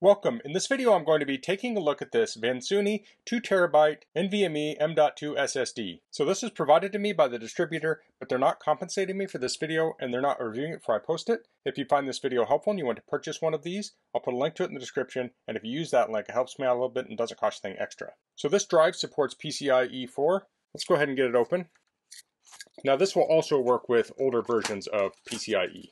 Welcome. In this video I'm going to be taking a look at this Vansuny 2TB NVMe M.2 SSD. So this is provided to me by the distributor, but they're not compensating me for this video and they're not reviewing it before I post it. If you find this video helpful and you want to purchase one of these, I'll put a link to it in the description, and if you use that link it helps me out a little bit and doesn't cost you anything extra. So this drive supports PCIe 4. Let's go ahead and get it open. Now this will also work with older versions of PCIe.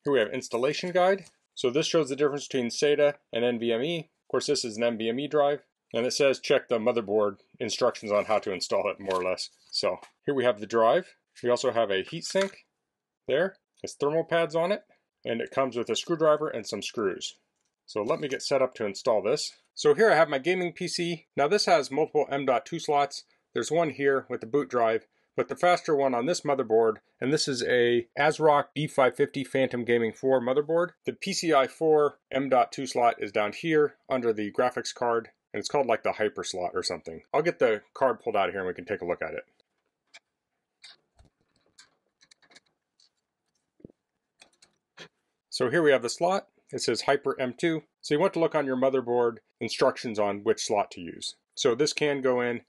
Here we have installation guide. So this shows the difference between SATA and NVMe. Of course, this is an NVMe drive, and it says check the motherboard instructions on how to install it, more or less. So here we have the drive. We also have a heatsink there. There's thermal pads on it, and it comes with a screwdriver and some screws. So let me get set up to install this. So here I have my gaming PC. Now this has multiple M.2 slots. There's one here with the boot drive, but the faster one on this motherboard, and this is a ASRock B550 Phantom Gaming 4 motherboard. The PCIe 4 M.2 slot is down here under the graphics card, and it's called like the hyper slot or something. I'll get the card pulled out of here and we can take a look at it. So here we have the slot. It says Hyper M.2. So you want to look on your motherboard instructions on which slot to use. So this can go in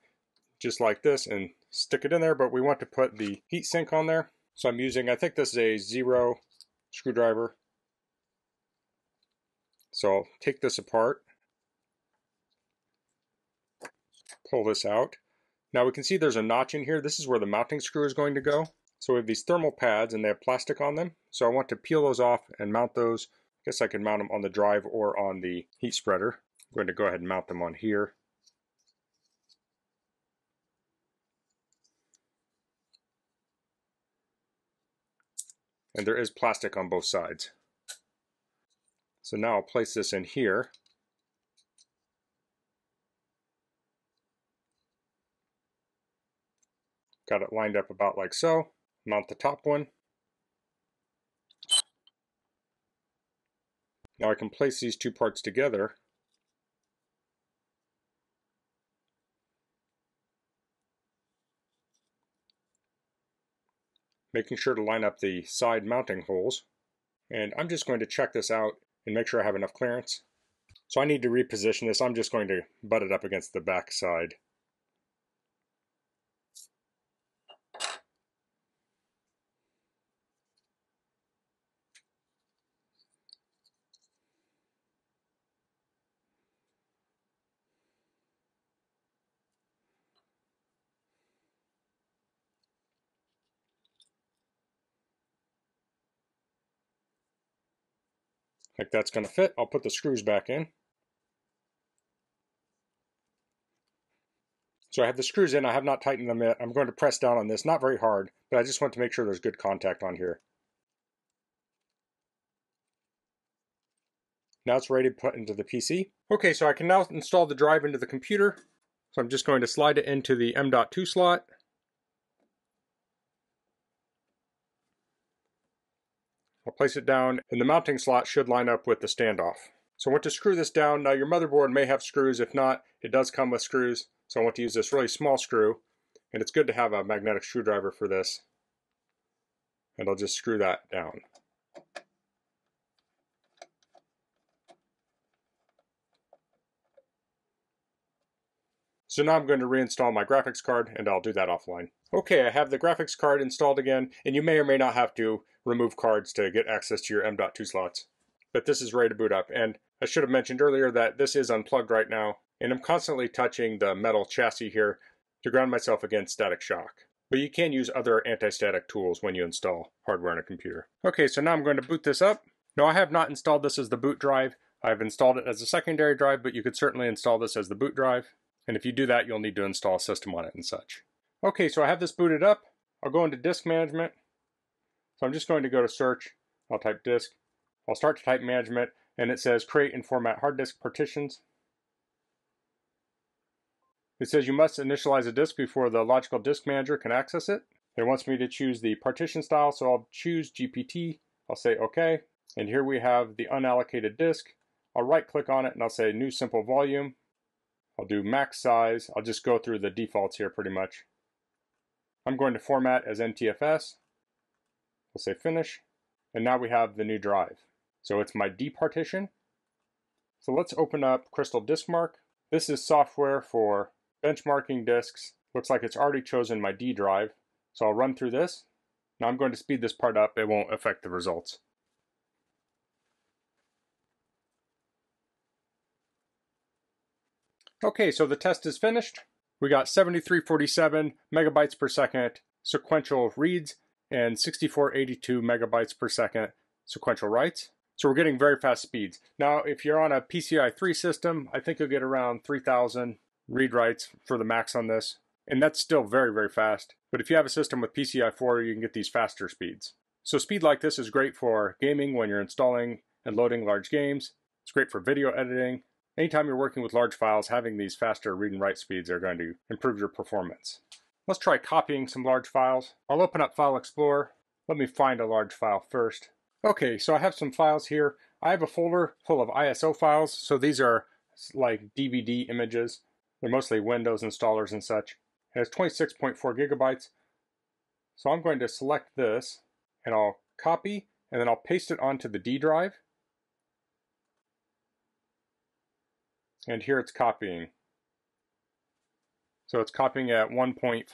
just like this and stick it in there, but we want to put the heatsink on there. So I'm using, I think this is a 0 screwdriver. So I'll take this apart, pull this out. Now we can see there's a notch in here. This is where the mounting screw is going to go. So we have these thermal pads and they have plastic on them. So I want to peel those off and mount those. I guess I can mount them on the drive or on the heat spreader. I'm going to go ahead and mount them on here. And there is plastic on both sides. So now I'll place this in here. Got it lined up about like so. Mount the top one. Now I can place these two parts together. Making sure to line up the side mounting holes. And I'm just going to check this out and make sure I have enough clearance. So I need to reposition this. I'm just going to butt it up against the back side. Like that's going to fit. I'll put the screws back in. So I have the screws in. I have not tightened them yet. I'm going to press down on this, not very hard, but I just want to make sure there's good contact on here. Now it's ready to put into the PC. Okay, so I can now install the drive into the computer. So I'm just going to slide it into the M.2 slot. I'll place it down, and the mounting slot should line up with the standoff. So I want to screw this down. Now your motherboard may have screws. If not, it does come with screws. So I want to use this really small screw, and it's good to have a magnetic screwdriver for this. And I'll just screw that down. So now I'm going to reinstall my graphics card, and I'll do that offline. Okay, I have the graphics card installed again, and you may or may not have to remove cards to get access to your M.2 slots. But this is ready to boot up, and I should have mentioned earlier that this is unplugged right now, and I'm constantly touching the metal chassis here to ground myself against static shock. But you can use other anti-static tools when you install hardware on a computer. Okay, so now I'm going to boot this up. No, I have not installed this as the boot drive. I've installed it as a secondary drive, but you could certainly install this as the boot drive. And if you do that, you'll need to install a system on it and such. Okay, so I have this booted up. I'll go into disk management. So I'm just going to go to search. I'll type disk. I'll start to type management, and it says create and format hard disk partitions. It says you must initialize a disk before the logical disk manager can access it. It wants me to choose the partition style, so I'll choose GPT. I'll say OK. And here we have the unallocated disk. I'll right click on it and I'll say new simple volume. I'll do max size. I'll just go through the defaults here pretty much. I'm going to format as NTFS. We'll say finish. And now we have the new drive. So it's my D partition. So let's open up Crystal Disk Mark. This is software for benchmarking disks. Looks like it's already chosen my D drive. So I'll run through this. Now I'm going to speed this part up. It won't affect the results. Okay, so the test is finished. We got 7347 megabytes per second sequential reads and 6482 megabytes per second sequential writes. So we're getting very fast speeds. Now, if you're on a PCIe 3 system, I think you'll get around 3000 read writes for the max on this. And that's still very, very fast. But if you have a system with PCIe 4, you can get these faster speeds. So speed like this is great for gaming when you're installing and loading large games. It's great for video editing. Anytime you're working with large files, having these faster read and write speeds are going to improve your performance. Let's try copying some large files. I'll open up File Explorer. Let me find a large file first. Okay, so I have some files here. I have a folder full of ISO files. So these are like DVD images. They're mostly Windows installers and such. It has 26.4 gigabytes. So I'm going to select this and I'll copy and then I'll paste it onto the D drive. And here it's copying. So it's copying at 1.53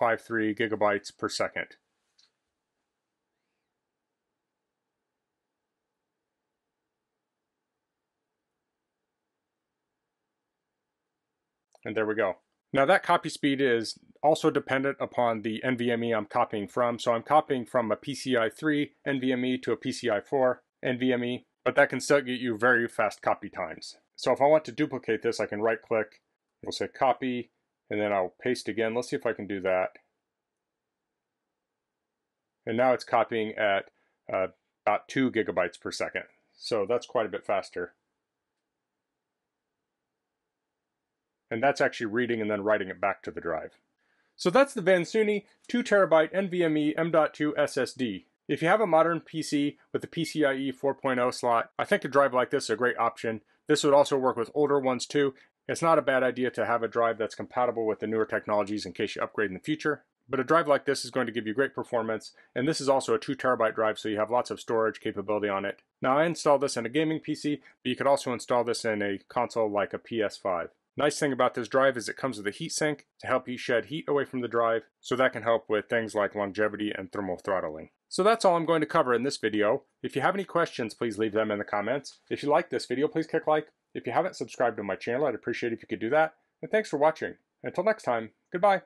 gigabytes per second. And there we go. Now that copy speed is also dependent upon the NVMe I'm copying from. So I'm copying from a PCIe 3 NVMe to a PCIe 4 NVMe, but that can still get you very fast copy times. So if I want to duplicate this, I can right click, we'll say copy, and then I'll paste again. Let's see if I can do that. And now it's copying at about 2 gigabytes per second. So that's quite a bit faster. And that's actually reading and then writing it back to the drive. So that's the Vansuny 2TB NVMe M.2 SSD. If you have a modern PC with a PCIe 4.0 slot, I think a drive like this is a great option. This would also work with older ones too. It's not a bad idea to have a drive that's compatible with the newer technologies in case you upgrade in the future. But a drive like this is going to give you great performance, and this is also a 2 terabyte drive, so you have lots of storage capability on it. Now I installed this in a gaming PC, but you could also install this in a console like a PS5. Nice thing about this drive is it comes with a heatsink to help you shed heat away from the drive, so that can help with things like longevity and thermal throttling. So that's all I'm going to cover in this video. If you have any questions, please leave them in the comments. If you like this video, please click like. If you haven't subscribed to my channel, I'd appreciate it if you could do that. And thanks for watching. Until next time, goodbye.